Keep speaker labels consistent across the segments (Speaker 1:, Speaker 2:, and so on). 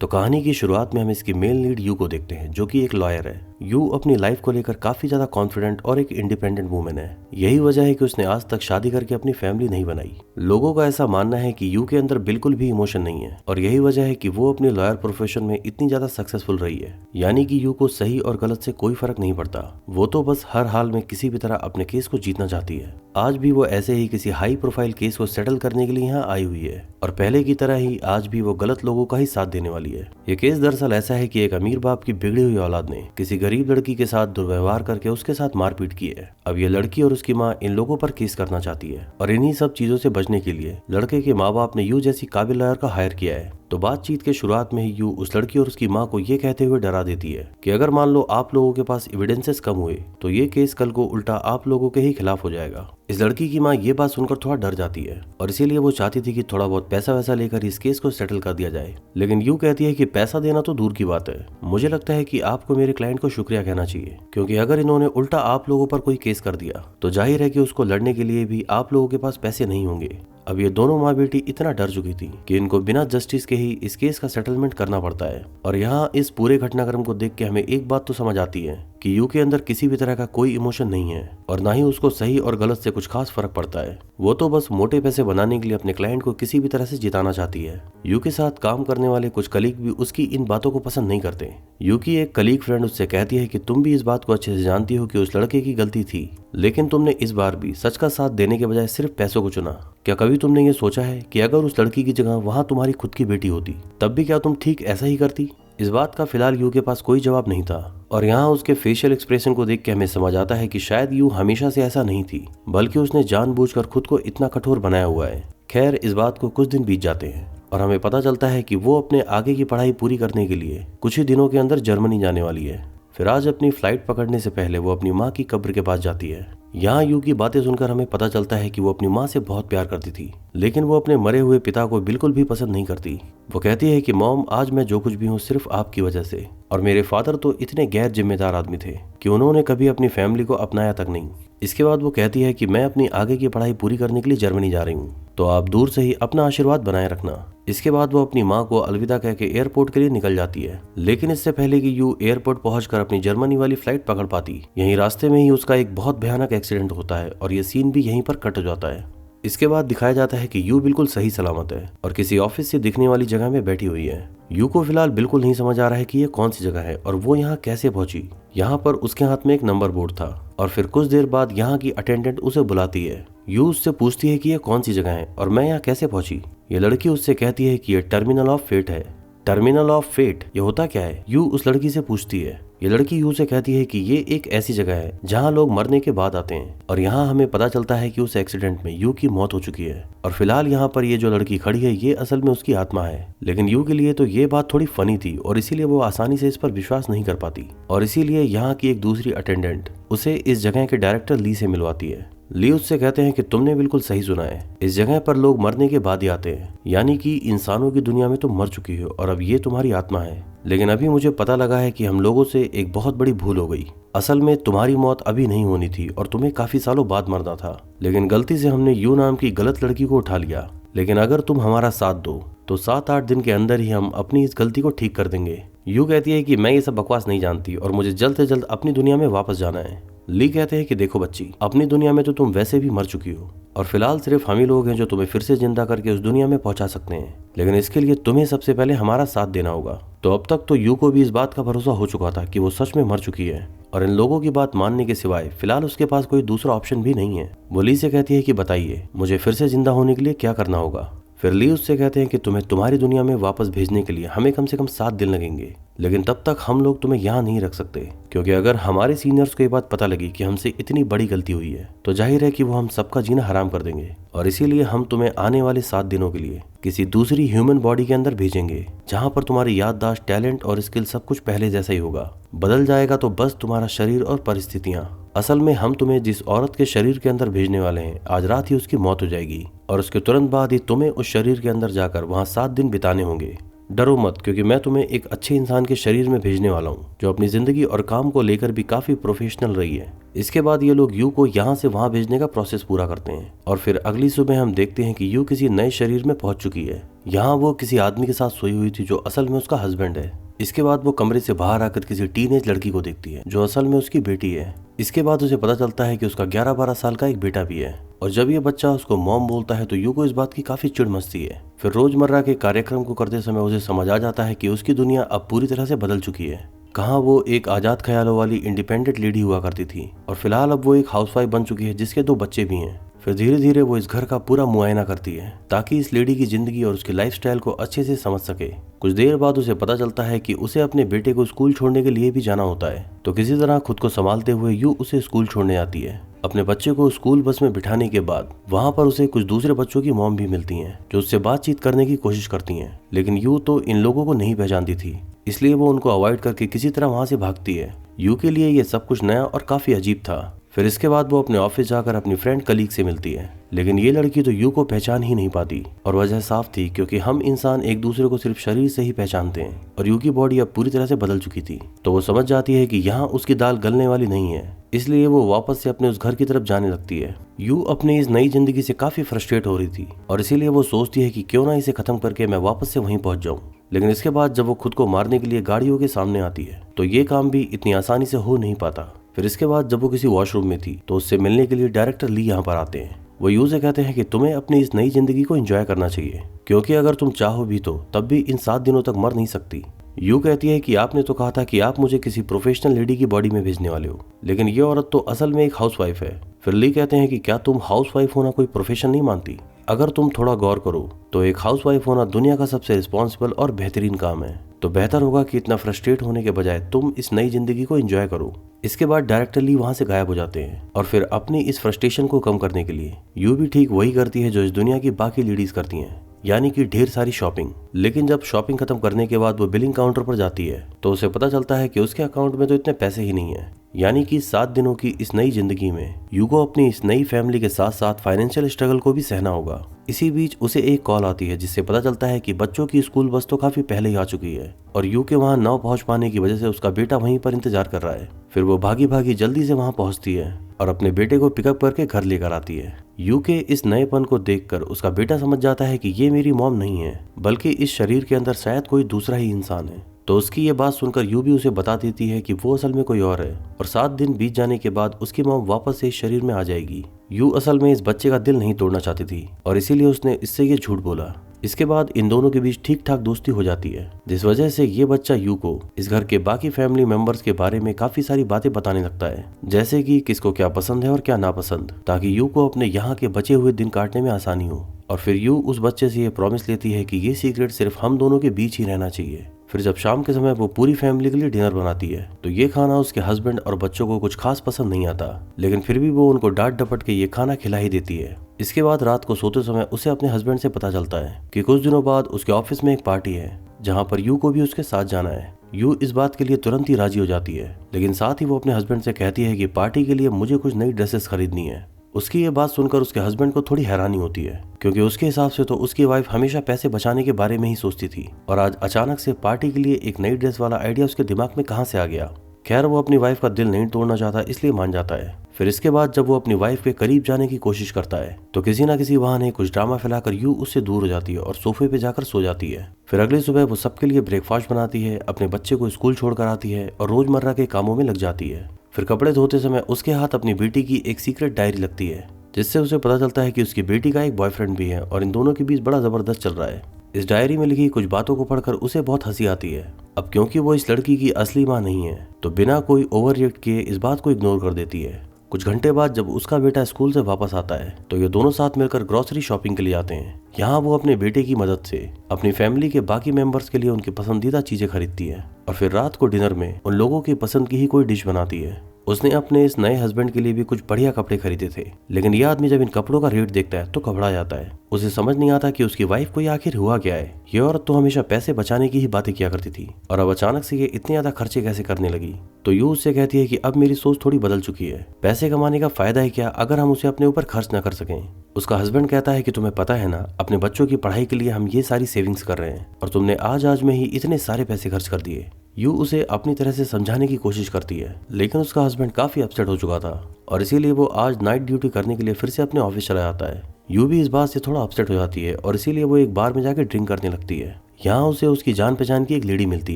Speaker 1: तो कहानी की शुरुआत में हम इसकी मेन लीड यू को देखते हैं, जो कि एक लॉयर है। यू अपनी लाइफ को लेकर काफी ज्यादा कॉन्फिडेंट और एक इंडिपेंडेंट वुमेन है। यही वजह है कि उसने आज तक शादी करके अपनी फैमिली नहीं बनाई। लोगों का ऐसा मानना है कि यू के अंदर बिल्कुल भी इमोशन नहीं है और यही वजह है कि वो अपने लॉयर प्रोफेशन में इतनी ज्यादा सक्सेसफुल रही है। यानी कि यू को सही और गलत से कोई फर्क नहीं पड़ता। वो तो बस हर हाल में किसी भी तरह अपने केस को जीतना चाहती है। आज भी वो ऐसे ही किसी हाई प्रोफाइल केस को सेटल करने के लिए यहाँ आई हुई है और पहले की तरह ही आज भी वो गलत लोगों का ही साथ देने वाली है। ये केस दरअसल ऐसा है कि एक अमीर बाप की बिगड़ी हुई औलाद ने किसी गरीब लड़की के साथ दुर्व्यवहार करके उसके साथ मारपीट की है। अब ये लड़की और उसकी माँ इन लोगों पर केस करना चाहती है और इन्हीं सब चीजों से बचने के लिए लड़के के माँ बाप ने यू जैसी काबिल लॉयर का हायर किया है। तो बातचीत के शुरुआत में ही यू उस लड़की और उसकी माँ को ये कहते हुए डरा देती है कि अगर मान लो आप लोगों के पास एविडेंसेस कम हुए तो ये केस कल को उल्टा आप लोगों के ही खिलाफ हो जाएगा। इस लड़की की माँ ये बात सुनकर थोड़ा डर जाती है और इसीलिए वो चाहती थी कि थोड़ा बहुत पैसा वैसा लेकर इस केस को सेटल कर दिया जाए। लेकिन यू कहती है कि पैसा देना तो दूर की बात है, मुझे लगता है कि आपको मेरे क्लाइंट को शुक्रिया कहना चाहिए, क्योंकि अगर इन्होंने उल्टा आप लोगों पर कोई केस कर दिया तो जाहिर है कि उसको लड़ने के लिए भी आप लोगों के पास पैसे नहीं होंगे। अब ये दोनों माँ बेटी इतना डर चुकी थी कि इनको बिना जस्टिस के ही इस केस का सेटलमेंट करना पड़ता है। और यहाँ इस पूरे घटनाक्रम को देख के हमें एक बात तो समझ आती है कि यू के अंदर किसी भी तरह का कोई इमोशन नहीं है और ना ही उसको सही और गलत से कुछ खास फर्क पड़ता है। वो तो बस मोटे पैसे बनाने के लिए अपने क्लाइंट को किसी भी तरह से जिताना चाहती है। यू के साथ काम करने वाले कुछ कलीग भी उसकी इन बातों को पसंद नहीं करते। यू की एक कलीग फ्रेंड उससे कहती है कि तुम भी इस बात को अच्छे से जानती हो कि उस लड़के की गलती थी, लेकिन तुमने इस बार भी सच का साथ देने के बजाय सिर्फ पैसों को चुना। क्या कभी तुमने ये सोचा है कि अगर उस लड़की की जगह वहाँ तुम्हारी खुद की बेटी होती तब भी क्या तुम ठीक ऐसा ही करती? इस बात का फिलहाल यू के पास कोई जवाब नहीं था और यहाँ उसके फेशियल एक्सप्रेशन को देख के हमें समझ आता है कि शायद यू हमेशा से ऐसा नहीं थी, बल्कि उसने जानबूझकर खुद को इतना कठोर बनाया हुआ है। खैर, इस बात को कुछ दिन बीत जाते हैं और हमें पता चलता है कि वो अपने आगे की पढ़ाई पूरी करने के लिए कुछ ही दिनों के अंदर जर्मनी जाने वाली है। फिर आज अपनी फ्लाइट पकड़ने से पहले वो अपनी माँ की कब्र के पास जाती है। यहाँ यू की बातें सुनकर हमें पता चलता है कि वो अपनी माँ से बहुत प्यार करती थी, लेकिन वो अपने मरे हुए पिता को बिल्कुल भी पसंद नहीं करती। वो कहती है कि मॉम, आज मैं जो कुछ भी हूँ सिर्फ आपकी वजह से, और मेरे फादर तो इतने गैर जिम्मेदार आदमी थे कि उन्होंने कभी अपनी फैमिली को अपनाया तक नहीं। इसके बाद वो कहती है कि मैं अपनी आगे की पढ़ाई पूरी करने के लिए जर्मनी जा रही हूँ, तो आप दूर से ही अपना आशीर्वाद बनाए रखना। इसके बाद वो अपनी माँ को अलविदा कह के एयरपोर्ट के लिए निकल जाती है, लेकिन इससे पहले कि यू एयरपोर्ट पहुंचकर अपनी जर्मनी वाली फ्लाइट पकड़ पाती, यहीं रास्ते में ही उसका एक बहुत भयानक एक्सीडेंट होता है और ये सीन भी यहीं पर कट हो जाता है। इसके बाद दिखाया जाता है कि यू बिल्कुल सही सलामत है और किसी ऑफिस से दिखने वाली जगह में बैठी हुई है। यू को फिलहाल बिल्कुल नहीं समझ आ रहा है कि ये कौन सी जगह है और वो यहाँ कैसे पहुंची। यहाँ पर उसके हाथ में एक नंबर बोर्ड था और फिर कुछ देर बाद यहाँ की अटेंडेंट उसे बुलाती है। यू उससे पूछती है कि ये कौन सी जगह है और मैं यहाँ कैसे पहुंची। ये लड़की उससे कहती है कि ये टर्मिनल ऑफ फेट है। टर्मिनल ऑफ फेट, ये होता क्या है? यू उस लड़की से पूछती है। ये लड़की यू से कहती है कि ये एक ऐसी जगह है जहाँ लोग मरने के बाद आते हैं और यहाँ हमें पता चलता है कि उस एक्सीडेंट में यू की मौत हो चुकी है और फिलहाल यहाँ पर ये जो लड़की खड़ी है ये असल में उसकी आत्मा है। लेकिन यू के लिए तो ये बात थोड़ी फनी थी और इसीलिए वो आसानी से इस पर विश्वास नहीं कर पाती और इसीलिए यहाँ की एक दूसरी अटेंडेंट उसे इस जगह के डायरेक्टर ली से मिलवाती है। ली उससे कहते हैं कि तुमने बिल्कुल सही सुना है, इस जगह पर लोग मरने के बाद ही आते हैं, यानी कि इंसानों की दुनिया में तुम मर चुकी हो और अब ये तुम्हारी आत्मा है। लेकिन अभी मुझे पता लगा है कि हम लोगों से एक बहुत बड़ी भूल हो गई। असल में तुम्हारी मौत अभी नहीं होनी थी और तुम्हें काफी सालों बाद मरना था, लेकिन गलती से हमने यू नाम की गलत लड़की को उठा लिया। लेकिन अगर तुम हमारा साथ दो तो 7-8 दिन के अंदर ही हम अपनी इस गलती को ठीक कर देंगे। यू कहती है कि मैं ये सब बकवास नहीं जानती और मुझे जल्द से जल्द अपनी दुनिया में वापस जाना है। ली कहते हैं कि देखो बच्ची, अपनी दुनिया में तो तुम वैसे भी मर चुकी हो और फिलहाल सिर्फ हम ही लोग हैं जो तुम्हें फिर से जिंदा करके उस दुनिया में पहुंचा सकते हैं, लेकिन इसके लिए तुम्हें सबसे पहले हमारा साथ देना होगा। तो अब तक तो यू को भी इस बात का भरोसा हो चुका था कि वो सच में मर चुकी है और इन लोगों की बात मानने के सिवाय फिलहाल उसके पास कोई दूसरा ऑप्शन भी नहीं है। वो ली से कहती है कि बताइए मुझे फिर से जिंदा होने के लिए क्या करना होगा। फिर ली उससे कहते हैं कि तुम्हें तुम्हारी दुनिया में वापस भेजने के लिए हमें कम से कम 7 दिन लगेंगे, लेकिन तब तक हम लोग तुम्हें यहाँ नहीं रख सकते, क्योंकि अगर हमारे सीनियर्स को ये बात पता लगी कि हमसे इतनी बड़ी गलती हुई है तो जाहिर है कि वो हम सबका जीना हराम कर देंगे और इसीलिए हम तुम्हें आने वाले 7 दिनों के लिए किसी दूसरी ह्यूमन बॉडी के अंदर भेजेंगे, जहाँ पर तुम्हारी याददाश्त, टैलेंट और स्किल सब कुछ पहले जैसा ही होगा। बदल जाएगा तो बस तुम्हारा शरीर और परिस्थितियाँ। असल में हम तुम्हें जिस औरत के शरीर के अंदर भेजने वाले हैं, आज रात ही उसकी मौत हो जाएगी और उसके तुरंत बाद ही तुम्हें उस शरीर के अंदर जाकर वहाँ 7 दिन बिताने होंगे। डरो मत, क्योंकि मैं तुम्हें एक अच्छे इंसान के शरीर में भेजने वाला हूँ जो अपनी जिंदगी और काम को लेकर भी काफी प्रोफेशनल रही है। इसके बाद ये लोग यू को यहाँ से वहाँ भेजने का प्रोसेस पूरा करते हैं और फिर अगली सुबह हम देखते हैं कि यू किसी नए शरीर में पहुंच चुकी है। यहाँ वो किसी आदमी के साथ सोई हुई थी जो असल में उसका हस्बैंड है। इसके बाद वो कमरे से बाहर आकर किसी टीनेज लड़की को देखती है जो असल में उसकी बेटी है। इसके बाद उसे पता चलता है कि उसका 11-12 साल का एक बेटा भी है और जब ये बच्चा उसको मॉम बोलता है तो यू को इस बात की काफी चिढ़ मचती है। फिर रोजमर्रा के कार्यक्रम को करते समय उसे समझ आ जाता है कि उसकी दुनिया अब पूरी तरह से बदल चुकी है। कहाँ वो एक आजाद ख्यालों वाली इंडिपेंडेंट लेडी हुआ करती थी और फिलहाल अब वो एक हाउसवाइफ बन चुकी है जिसके 2 बच्चे भी हैं। फिर धीरे धीरे वो इस घर का पूरा मुआयना करती है ताकि इस लेडी की जिंदगी और उसकी लाइफस्टाइल को अच्छे से समझ सके। कुछ देर बाद उसे पता चलता है कि उसे अपने बेटे को स्कूल छोड़ने के लिए भी जाना होता है, तो किसी तरह खुद को संभालते हुए यू उसे स्कूल छोड़ने आती है। अपने बच्चे को स्कूल बस में बिठाने के बाद वहाँ पर उसे कुछ दूसरे बच्चों की मॉम भी मिलती हैं जो उससे बातचीत करने की कोशिश करती हैं, लेकिन यू तो इन लोगों को नहीं पहचानती थी, इसलिए वो उनको अवॉइड करके किसी तरह वहाँ से भागती है। यू के लिए ये सब कुछ नया और काफी अजीब था। फिर इसके बाद वो अपने ऑफिस जाकर अपनी फ्रेंड कलीग से मिलती है, लेकिन ये लड़की तो यू को पहचान ही नहीं पाती और वजह साफ थी क्योंकि हम इंसान एक दूसरे को सिर्फ शरीर से ही पहचानते हैं और यू की बॉडी अब पूरी तरह से बदल चुकी थी। तो वो समझ जाती है कि यहाँ उसकी दाल गलने वाली नहीं है, इसलिए वो वापस से अपने उस घर की तरफ जाने लगती है। यू अपनी इस नई जिंदगी से काफी फ्रस्ट्रेट हो रही थी और इसीलिए वो सोचती है कि क्यों ना इसे खत्म करके मैं वापस से वहीं पहुंच जाऊं। लेकिन इसके बाद जब वो खुद को मारने के लिए गाड़ियों के सामने आती है तो ये काम भी इतनी आसानी से हो नहीं पाता। फिर इसके बाद जब वो किसी वॉशरूम में थी तो उससे मिलने के लिए डायरेक्टर ली यहाँ पर आते हैं। वो यू से कहते हैं कि तुम्हें अपनी इस नई जिंदगी को एंजॉय करना चाहिए, क्योंकि अगर तुम चाहो भी तो तब भी इन 7 दिनों तक मर नहीं सकती। यू कहती है कि आपने तो कहा था कि आप मुझे किसी प्रोफेशनल लेडी की बॉडी में भेजने वाले हो, लेकिन ये औरत तो असल में एक हाउसवाइफ है। फिर ली कहते हैं कि क्या तुम हाउसवाइफ होना कोई प्रोफेशन नहीं मानती? अगर तुम थोड़ा गौर करो तो एक हाउसवाइफ होना दुनिया का सबसे रिस्पॉन्सिबल और बेहतरीन काम है, तो बेहतर होगा कि इतना फ्रस्ट्रेट होने के बजाय तुम इस नई जिंदगी को एंजॉय करो। इसके बाद डायरेक्टर ली वहाँ से गायब हो जाते हैं और फिर अपनी इस फ्रस्ट्रेशन को कम करने के लिए यू भी ठीक वही करती है जो इस दुनिया की बाकी लेडीज करती हैं, यानी कि ढेर सारी शॉपिंग। लेकिन जब शॉपिंग खत्म करने के बाद वो बिलिंग काउंटर पर जाती है तो उसे पता चलता है कि उसके अकाउंट में तो इतने पैसे ही नहीं है, यानी कि 7 दिनों की इस नई जिंदगी में यू को अपनी इस नई फैमिली के साथ साथ फाइनेंशियल स्ट्रगल को भी सहना होगा। इसी बीच उसे एक कॉल आती है जिससे पता चलता है कि बच्चों की स्कूल बस तो काफी पहले ही आ चुकी है और यू के वहाँ न पहुँच पाने की वजह से उसका बेटा वहीं पर इंतजार कर रहा है। फिर वो भागी भागी जल्दी से वहाँ पहुँचती है और अपने बेटे को पिकअप करके घर लेकर आती है। यू के इस नएपन को देखकर उसका बेटा समझ जाता है कि ये मेरी मॉम नहीं है, बल्कि इस शरीर के अंदर शायद कोई दूसरा ही इंसान है। तो उसकी ये बात सुनकर यू भी उसे बता देती है कि वो असल में कोई और है और 7 दिन बीत जाने के बाद उसकी मॉम वापस से इस शरीर में आ जाएगी। यू असल में इस बच्चे का दिल नहीं तोड़ना चाहती थी और इसीलिए उसने इससे ये झूठ बोला। इसके बाद इन दोनों के बीच ठीक ठाक दोस्ती हो जाती है, जिस वजह से ये बच्चा यू को इस घर के बाकी फैमिली मेंबर्स के बारे में काफी सारी बातें बताने लगता है, जैसे कि किसको क्या पसंद है और क्या नापसंद, ताकि यू को अपने यहाँ के बचे हुए दिन काटने में आसानी हो। और फिर यू उस बच्चे से ये प्रॉमिस लेती है कि ये सीक्रेट सिर्फ हम दोनों के बीच ही रहना चाहिए। फिर जब शाम के समय वो पूरी फैमिली के लिए डिनर बनाती है तो ये खाना उसके हस्बैंड और बच्चों को कुछ खास पसंद नहीं आता, लेकिन फिर भी वो उनको डांट डपट के ये खाना खिला ही देती है। इसके बाद रात को सोते समय उसे अपने हस्बैंड से पता चलता है कि कुछ दिनों बाद उसके ऑफिस में एक पार्टी है जहाँ पर यू को भी उसके साथ जाना है। यू इस बात के लिए तुरंत ही राजी हो जाती है, लेकिन साथ ही वो अपने हस्बैंड से कहती है कि पार्टी के लिए मुझे कुछ नई ड्रेसेस खरीदनी है। उसकी ये बात सुनकर उसके हस्बैंड को थोड़ी हैरानी होती है, क्योंकि उसके हिसाब से तो उसकी वाइफ हमेशा पैसे बचाने के बारे में ही सोचती थी और आज अचानक से पार्टी के लिए एक नई ड्रेस वाला आइडिया उसके दिमाग में कहाँ से आ गया। खैर वो अपनी वाइफ का दिल नहीं तोड़ना चाहता, इसलिए मान जाता है। फिर इसके बाद जब वो अपनी वाइफ के करीब जाने की कोशिश करता है तो किसी न किसी बहाने कुछ ड्रामा फैलाकर यू उससे दूर हो जाती है और सोफे पे जाकर सो जाती है। फिर अगली सुबह वो सबके लिए ब्रेकफास्ट बनाती है, अपने बच्चे को स्कूल छोड़कर आती है और रोजमर्रा के कामों में लग जाती है। फिर कपड़े धोते समय उसके हाथ अपनी बेटी की एक सीक्रेट डायरी लगती है, जिससे उसे पता चलता है कि उसकी बेटी का एक बॉयफ्रेंड भी है और इन दोनों के बीच बड़ा जबरदस्त चल रहा है। इस डायरी में लिखी कुछ बातों को पढ़कर उसे बहुत हंसी आती है। अब क्योंकि वो इस लड़की की असली माँ नहीं है तो बिना कोई ओवर रिएक्ट किए इस बात को इग्नोर कर देती है। कुछ घंटे बाद जब उसका बेटा स्कूल से वापस आता है तो ये दोनों साथ मिलकर ग्रोसरी शॉपिंग के लिए आते हैं। यहाँ वो अपने बेटे की मदद से अपनी फैमिली के बाकी मेंबर्स के लिए उनकी पसंदीदा चीजें खरीदती है और फिर रात को डिनर में उन लोगों की पसंद की ही कोई डिश बनाती है। उसने अपने इस नए हस्बैंड के लिए भी कुछ बढ़िया कपड़े खरीदे थे, लेकिन ये आदमी जब इन कपड़ों का रेट देखता है तो घबरा जाता है। उसे समझ नहीं आता कि उसकी वाइफ को ये आखिर हुआ क्या है। ये औरत तो हमेशा पैसे बचाने की ही बातें किया करती थी और अब अचानक से ये इतने ज्यादा खर्चे कैसे करने लगी। तो यू उससे कहती है कि अब मेरी सोच थोड़ी बदल चुकी है। पैसे कमाने का फायदा है क्या अगर हम उसे अपने ऊपर खर्च न कर सकें। उसका हस्बैंड कहता है कि तुम्हें पता है ना, अपने बच्चों की पढ़ाई के लिए हम ये सारी सेविंग्स कर रहे हैं और तुमने आज में ही इतने सारे पैसे खर्च कर दिए। यू उसे अपनी तरह से समझाने की कोशिश करती है, लेकिन उसका हस्बैंड काफी अपसेट हो चुका था और इसीलिए वो आज नाइट ड्यूटी करने के लिए फिर से अपने ऑफिस चला जाता है। यू भी इस बात से थोड़ा अपसेट हो जाती है और इसीलिए वो एक बार में जाकर ड्रिंक करने लगती है। यहाँ उसे उसकी जान पहचान की एक लेडी मिलती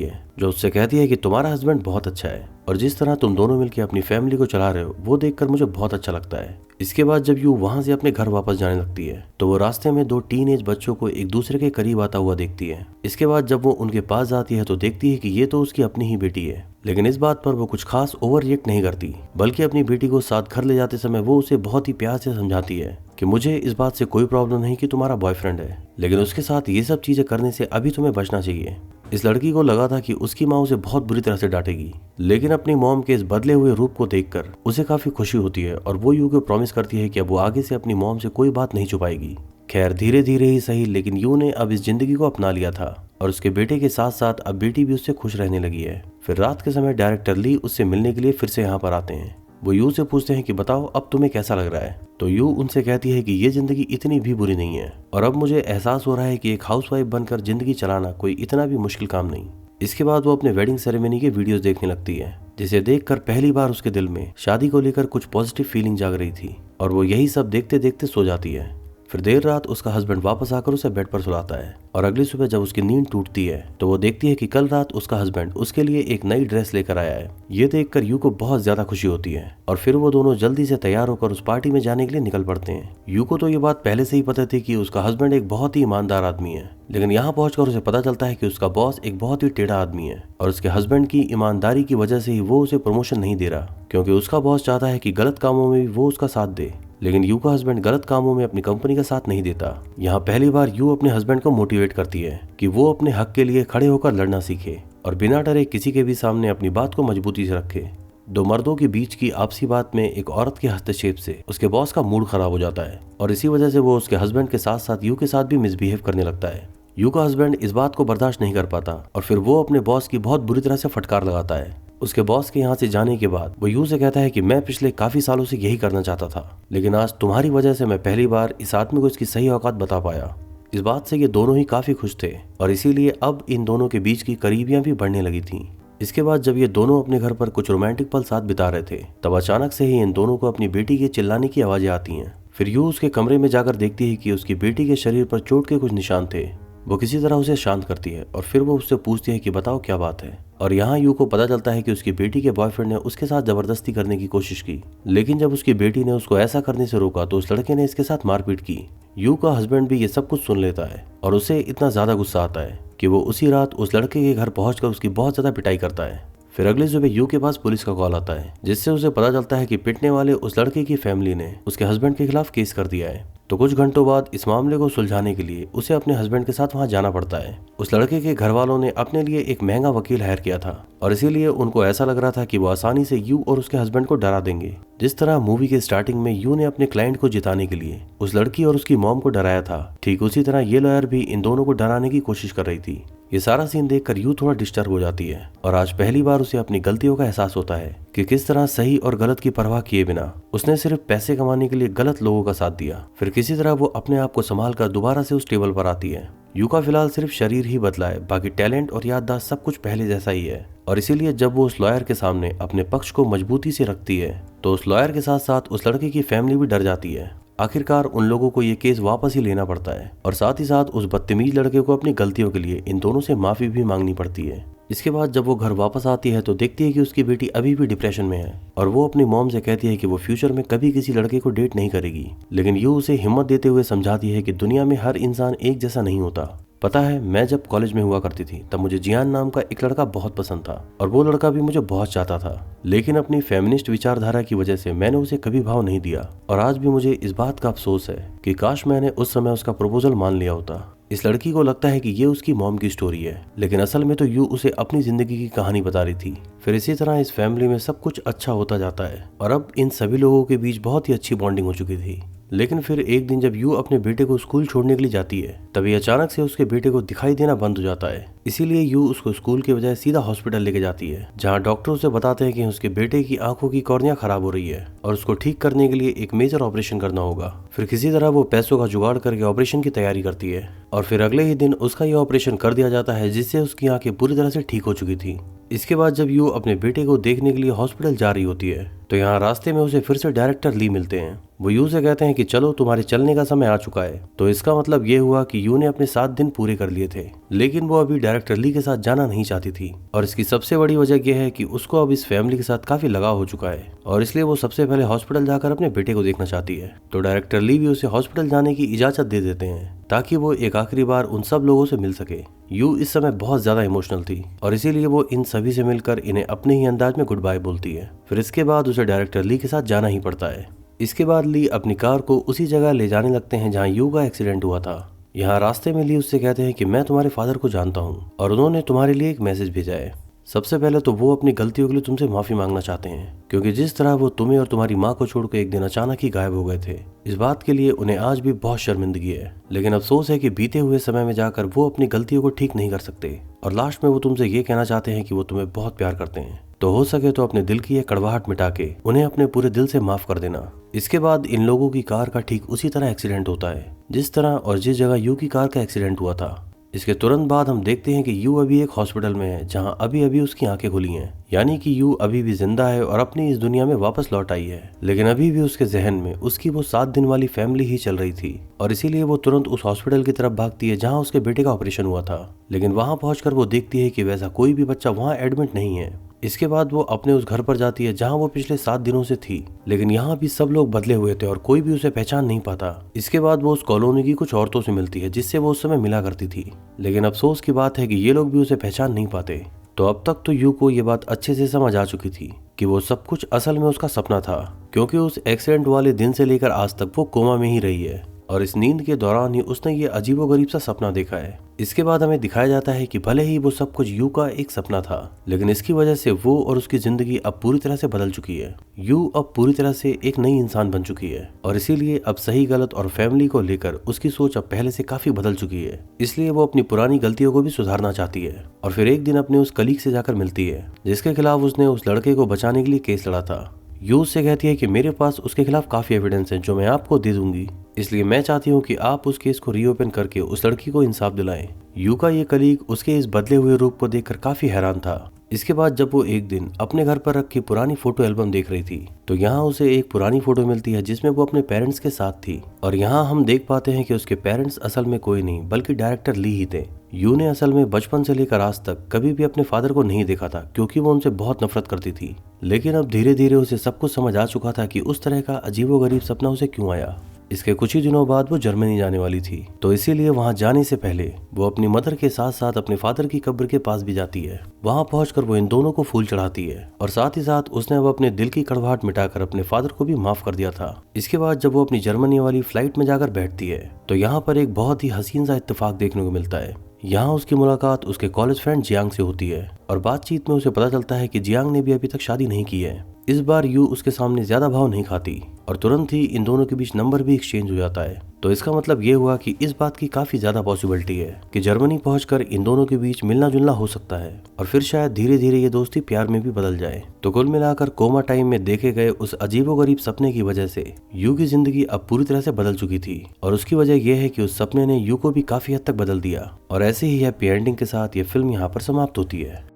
Speaker 1: है जो उससे कहती है कि तुम्हारा हस्बैंड बहुत अच्छा है और जिस तरह तुम दोनों मिलकर अपनी फैमिली को चला रहे हो वो देखकर मुझे बहुत अच्छा लगता है। इसके बाद जब यू वहां से अपने घर वापस जाने लगती है तो वो रास्ते में दो टीनेज बच्चों को एक दूसरे के करीब आता हुआ देखती है। इसके बाद जब वो उनके पास जाती है तो देखती है कि ये तो उसकी अपनी ही बेटी है, लेकिन इस बात पर वो कुछ खास ओवर रिएक्ट नहीं करती, बल्कि अपनी बेटी को साथ घर ले जाते समय वो उसे बहुत ही प्यार से समझाती है कि मुझे इस बात से कोई प्रॉब्लम नहीं कि तुम्हारा बॉयफ्रेंड है, लेकिन उसके साथ ये सब चीजें करने से अभी तुम्हें बचना चाहिए। इस लड़की को लगा था कि उसकी माँ उसे बहुत बुरी तरह से डांटेगी, लेकिन अपनी मॉम के इस बदले हुए रूप को देखकर उसे काफी खुशी होती है और वो यू को प्रॉमिस करती है कि अब वो आगे से अपनी मॉम से कोई बात नहीं छुपाएगी। खैर धीरे धीरे ही सही, लेकिन यू ने अब इस जिंदगी को अपना लिया था और उसके बेटे के साथ साथ अब बेटी भी उससे खुश रहने लगी है। फिर रात के समय डायरेक्टर ली उससे मिलने के लिए फिर से यहाँ पर आते हैं। वो यू से पूछते हैं कि बताओ अब तुम्हें कैसा लग रहा है। तो यू उनसे कहती है कि ये जिंदगी इतनी भी बुरी नहीं है और अब मुझे एहसास हो रहा है कि एक हाउसवाइफ बनकर जिंदगी चलाना कोई इतना भी मुश्किल काम नहीं। इसके बाद वो अपने वेडिंग सेरेमनी के वीडियोस देखने लगती है, जिसे देखकर पहली बार उसके दिल में शादी को लेकर कुछ पॉजिटिव फीलिंग जाग रही थी और वो यही सब देखते देखते सो जाती है। फिर देर रात उसका हस्बैंड वापस आकर उसे बेड पर सुलाता है और अगली सुबह जब उसकी नींद टूटती है तो वो देखती है कि कल रात उसका हस्बैंड उसके लिए एक नई ड्रेस लेकर आया है। ये देखकर यू को बहुत ज्यादा खुशी होती है और फिर वो दोनों जल्दी से तैयार होकर उस पार्टी में जाने के लिए निकल पड़ते हैं। यू को तो ये बात पहले से ही पता थी कि उसका हस्बैंड एक बहुत ही ईमानदार आदमी है, लेकिन यहाँ पहुंचकर उसे पता चलता है कि उसका बॉस एक बहुत ही टेढ़ा आदमी है और उसके हस्बैंड की ईमानदारी की वजह से ही वो उसे प्रमोशन नहीं दे रहा, क्योंकि उसका बॉस चाहता है कि गलत कामों में भी वो उसका साथ दे, लेकिन यू का हस्बैंड गलत कामों में अपनी कंपनी का साथ नहीं देता। यहाँ पहली बार यू अपने हस्बैंड को मोटिवेट करती है कि वो अपने हक के लिए खड़े होकर लड़ना सीखे और बिना डरे किसी के भी सामने अपनी बात को मजबूती से रखे। दो मर्दों के बीच की आपसी बात में एक औरत के हस्तक्षेप से उसके बॉस का मूड खराब हो जाता है और इसी वजह से वो उसके हस्बैंड के साथ साथ यू के साथ भी मिसबिहेव करने लगता है। यू का हस्बैंड इस बात को बर्दाश्त नहीं कर पाता और फिर वो अपने बॉस की बहुत बुरी तरह से फटकार लगाता है। उसके बॉस के यहाँ से जाने के बाद वो यू से कहता है कि मैं पिछले काफी सालों से यही करना चाहता था, लेकिन आज तुम्हारी वजह से मैं पहली बार इस आदमी को इसकी सही औकात बता पाया। इस बात से ये दोनों ही काफी खुश थे और इसीलिए अब इन दोनों के बीच की करीबियां भी बढ़ने लगी थीं। इसके बाद जब ये दोनों अपने घर पर कुछ रोमांटिक पल साथ बिता रहे थे तब अचानक से ही इन दोनों को अपनी बेटी के चिल्लाने की आवाजें आती हैं। फिर यू उसके कमरे में जाकर देखती है कि उसकी बेटी के शरीर पर चोट के कुछ निशान थे। वो किसी तरह उसे शांत करती है और फिर वो उससे पूछती है कि बताओ क्या बात है। और यहाँ यू को पता चलता है कि उसकी बेटी के बॉयफ्रेंड ने उसके साथ जबरदस्ती करने की कोशिश की, लेकिन जब उसकी बेटी ने उसको ऐसा करने से रोका तो उस लड़के ने इसके साथ मारपीट की। यू का हस्बैंड भी ये सब कुछ सुन लेता है और उसे इतना ज्यादा गुस्सा आता है कि वो उसी रात उस लड़के के घर पहुंचकर उसकी बहुत ज्यादा पिटाई करता है। फिर अगले सुबह यू के पास पुलिस का कॉल आता है, जिससे उसे पता चलता है कि पिटने वाले उस लड़के की फैमिली ने उसके हस्बैंड के खिलाफ केस कर दिया है। तो कुछ घंटों बाद इस मामले को सुलझाने के लिए उसे अपने हस्बैंड के साथ वहां जाना पड़ता है। उस लड़के के घर वालों ने अपने लिए एक महंगा वकील हायर किया था और इसीलिए उनको ऐसा लग रहा था कि वो आसानी से यू और उसके हस्बैंड को डरा देंगे। जिस तरह मूवी के स्टार्टिंग में यू ने अपने क्लाइंट को जिताने के लिए उस लड़की और उसकी मॉम को डराया था, ठीक उसी तरह ये लॉयर भी इन दोनों को डराने की कोशिश कर रही थी। ये सारा सीन देखकर यू थोड़ा डिस्टर्ब हो जाती है और आज पहली बार उसे अपनी गलतियों का एहसास होता है कि किस तरह सही और गलत की परवाह किए बिना उसने सिर्फ पैसे कमाने के लिए गलत लोगों का साथ दिया। फिर किसी तरह वो अपने आप को संभाल कर दोबारा से उस टेबल पर आती है। यू का फिलहाल सिर्फ शरीर ही बदला है, बाकी टैलेंट और याददाश्त सब कुछ पहले जैसा ही है और इसीलिए जब वो उस लॉयर के सामने अपने पक्ष को मजबूती से रखती है तो उस लॉयर के साथ साथ उस लड़के की फैमिली भी डर जाती है। आखिरकार उन लोगों को ये केस वापस ही लेना पड़ता है और साथ ही साथ उस बदतमीज लड़के को अपनी गलतियों के लिए इन दोनों से माफी भी मांगनी पड़ती है। इसके बाद जब वो घर वापस आती है तो देखती है कि उसकी बेटी अभी भी डिप्रेशन में है और वो अपनी मॉम से कहती है कि वो फ्यूचर में कभी किसी लड़के को डेट नहीं करेगी, लेकिन यू उसे हिम्मत देते हुए समझाती है कि दुनिया में हर इंसान एक जैसा नहीं होता। पता है, मैं जब कॉलेज में हुआ करती थी तब मुझे जियान नाम का एक लड़का बहुत पसंद था और वो लड़का भी मुझे बहुत चाहता था, लेकिन अपनी फेमिनिस्ट विचारधारा की वजह से मैंने उसे कभी भाव नहीं दिया और आज भी मुझे इस बात का अफसोस है कि काश मैंने उस समय उसका प्रपोजल मान लिया होता। इस लड़की को लगता है कि ये उसकी मॉम की स्टोरी है, लेकिन असल में तो यू उसे अपनी जिंदगी की कहानी बता रही थी। फिर इसी तरह इस फैमिली में सब कुछ अच्छा होता जाता है और अब इन सभी लोगों के बीच बहुत ही अच्छी बॉन्डिंग हो चुकी थी। लेकिन फिर एक दिन जब यू अपने बेटे को स्कूल छोड़ने के लिए जाती है, तभी अचानक से उसके बेटे को दिखाई देना बंद हो जाता है। इसीलिए यू उसको स्कूल के बजाय सीधा हॉस्पिटल लेके जाती है, जहां डॉक्टर उसे बताते हैं कि उसके बेटे की आंखों की कॉर्निया खराब हो रही है और उसको ठीक करने के लिए एक मेजर ऑपरेशन करना होगा। फिर किसी तरह वो पैसों का जुगाड़ करके ऑपरेशन की तैयारी करती है और फिर अगले ही दिन उसका यह ऑपरेशन कर दिया जाता है, जिससे उसकी आंखें पूरी तरह से ठीक हो चुकी थी। इसके बाद जब यू अपने बेटे को देखने के लिए हॉस्पिटल जा रही होती है, तो यहाँ रास्ते में उसे फिर से डायरेक्टर ली मिलते हैं। वो यू से कहते हैं कि चलो तुम्हारे चलने का समय आ चुका है। तो इसका मतलब ये हुआ कि यू ने अपने 7 दिन पूरे कर लिए थे, लेकिन वो अभी डायरेक्टर ली के साथ जाना नहीं चाहती थी। और इसकी सबसे बड़ी वजह यह है कि उसको अब इस फैमिली के साथ काफी लगाव हो चुका है और इसलिए वो सबसे पहले हॉस्पिटल जाकर अपने बेटे को देखना चाहती है। तो डायरेक्टर ली भी उसे हॉस्पिटल जाने की इजाजत दे देते हैं ताकि वो एक आखिरी बार उन सब लोगों से मिल सके। यू इस समय बहुत ज्यादा इमोशनल थी और इसीलिए वो इन सभी से मिलकर इन्हें अपने ही अंदाज में गुड बाय बोलती है। फिर इसके बाद उसे डायरेक्टर ली के साथ जाना ही पड़ता है। इसके बाद ली अपनी कार को उसी जगह ले जाने लगते हैं जहां यू का एक्सीडेंट हुआ था। यहाँ रास्ते में ली उससे कहते हैं कि मैं तुम्हारे फादर को जानता हूँ और उन्होंने तुम्हारे लिए एक मैसेज भेजा है। सबसे पहले तो वो अपनी गलतियों के लिए तुमसे माफी मांगना चाहते हैं, क्योंकि जिस तरह वो तुम्हें और तुम्हारी माँ को छोड़कर एक दिन अचानक ही गायब हो गए थे, इस बात के लिए उन्हें आज भी बहुत शर्मिंदगी है। लेकिन अफसोस है कि बीते हुए समय में जाकर वो अपनी गलतियों को ठीक नहीं कर सकते और लास्ट में वो तुमसे ये कहना चाहते हैं कि वो तुम्हें बहुत प्यार करते हैं। तो हो सके तो अपने दिल की ये कड़वाहट मिटा के उन्हें अपने पूरे दिल से माफ कर देना। इसके बाद इन लोगों की कार का ठीक उसी तरह एक्सीडेंट होता है जिस तरह और जिस जगह यू की कार का एक्सीडेंट हुआ था। इसके तुरंत बाद हम देखते हैं कि यू अभी एक हॉस्पिटल में है जहां अभी अभी उसकी आंखें खुली हैं, यानी कि यू अभी भी जिंदा है और अपनी इस दुनिया में वापस लौट आई है। लेकिन अभी भी उसके जहन में उसकी वो 7 दिन वाली फैमिली ही चल रही थी और इसीलिए वो तुरंत उस हॉस्पिटल की तरफ भागती है जहां उसके बेटे का ऑपरेशन हुआ था। लेकिन वहां पहुंचकर वो देखती है कि वैसा कोई भी बच्चा वहां एडमिट नहीं है। इसके बाद वो अपने उस घर पर जाती है जहां वो पिछले 7 दिनों से थी, लेकिन यहाँ भी सब लोग बदले हुए थे और कोई भी उसे पहचान नहीं पाता। इसके बाद वो उस कॉलोनी की कुछ औरतों से मिलती है जिससे वो उस समय मिला करती थी, लेकिन अफसोस की बात है कि ये लोग भी उसे पहचान नहीं पाते। तो अब तक तो यू को ये बात अच्छे से समझ आ चुकी थी कि वो सब कुछ असल में उसका सपना था, क्योंकि उस एक्सीडेंट वाले दिन से लेकर आज तक वो कोमा में ही रही है और इस नींद के दौरान ही उसने ये अजीबोगरीब सा सपना देखा है। इसके बाद हमें दिखाया जाता है कि भले ही वो सब कुछ यू का एक सपना था, लेकिन इसकी वजह से वो और उसकी जिंदगी अब पूरी तरह से बदल चुकी है। यू अब पूरी तरह से एक नई इंसान बन चुकी है और इसीलिए अब सही गलत और फैमिली को लेकर उसकी सोच अब पहले से काफी बदल चुकी है। इसलिए वो अपनी पुरानी गलतियों को भी सुधारना चाहती है और फिर एक दिन अपने उस कलीग से जाकर मिलती है जिसके खिलाफ उसने उस लड़के को बचाने के लिए केस लड़ा था। यू उससे कहती है कि मेरे पास उसके खिलाफ काफी एविडेंस है जो मैं आपको दे दूंगी, इसलिए मैं चाहती हूँ कि आप उस केस को रीओपन करके उस लड़की को इंसाफ दिलाएं। यू का ये कलीग उसके इस बदले हुए रूप को देखकर काफी हैरान था। इसके बाद जब वो एक दिन अपने घर पर रखी पुरानी फोटो एल्बम देख रही थी, तो यहाँ उसे एक पुरानी फोटो मिलती है जिसमें वो अपने पेरेंट्स के साथ थी और यहाँ हम देख पाते हैं कि उसके पेरेंट्स असल में कोई नहीं बल्कि डायरेक्टर ली ही थे। यू ने असल में बचपन से लेकर आज तक कभी भी अपने फादर को नहीं देखा था, क्योंकि वो उनसे बहुत नफरत करती थी। लेकिन अब धीरे धीरे उसे सब कुछ समझ आ चुका था कि उस तरह का अजीबोगरीब सपना उसे क्यों आया। इसके कुछ ही दिनों बाद वो जर्मनी जाने वाली थी, तो इसीलिए वहां जाने से पहले वो अपनी मदर के साथ साथ अपने फादर की कब्र के पास भी जाती है। वहां पहुंचकर वो इन दोनों को फूल चढ़ाती है और साथ ही साथ उसने अब अपने दिल की कड़वाहट मिटाकर अपने फादर को भी माफ कर दिया था। इसके बाद जब वो अपनी जर्मनी वाली फ्लाइट में जाकर बैठती है, तो यहाँ पर एक बहुत ही हसीन सा इत्तेफाक देखने को मिलता है। यहाँ उसकी मुलाकात उसके कॉलेज फ्रेंड जियांग से होती है और बातचीत में उसे पता चलता है कि जियांग ने भी अभी तक शादी नहीं की है। इस बार यू उसके सामने ज्यादा भाव नहीं खाती और तुरंत ही इन दोनों के बीच नंबर भी एक्सचेंज हो जाता है। तो इसका मतलब ये हुआ कि इस बात की काफी ज्यादा पॉसिबिलिटी है कि जर्मनी पहुंचकर इन दोनों के बीच मिलना जुलना हो सकता है और फिर शायद धीरे धीरे ये दोस्ती प्यार में भी बदल जाए। तो कुल मिलाकर कोमा टाइम में देखे गए उस अजीबोगरीब सपने की वजह से यू की जिंदगी अब पूरी तरह से बदल चुकी थी और उसकी वजह यह है कि उस सपने ने यू को भी काफी हद तक बदल दिया। और ऐसे ही हैप्पी एंडिंग के साथ ये फिल्म यहाँ पर समाप्त होती है।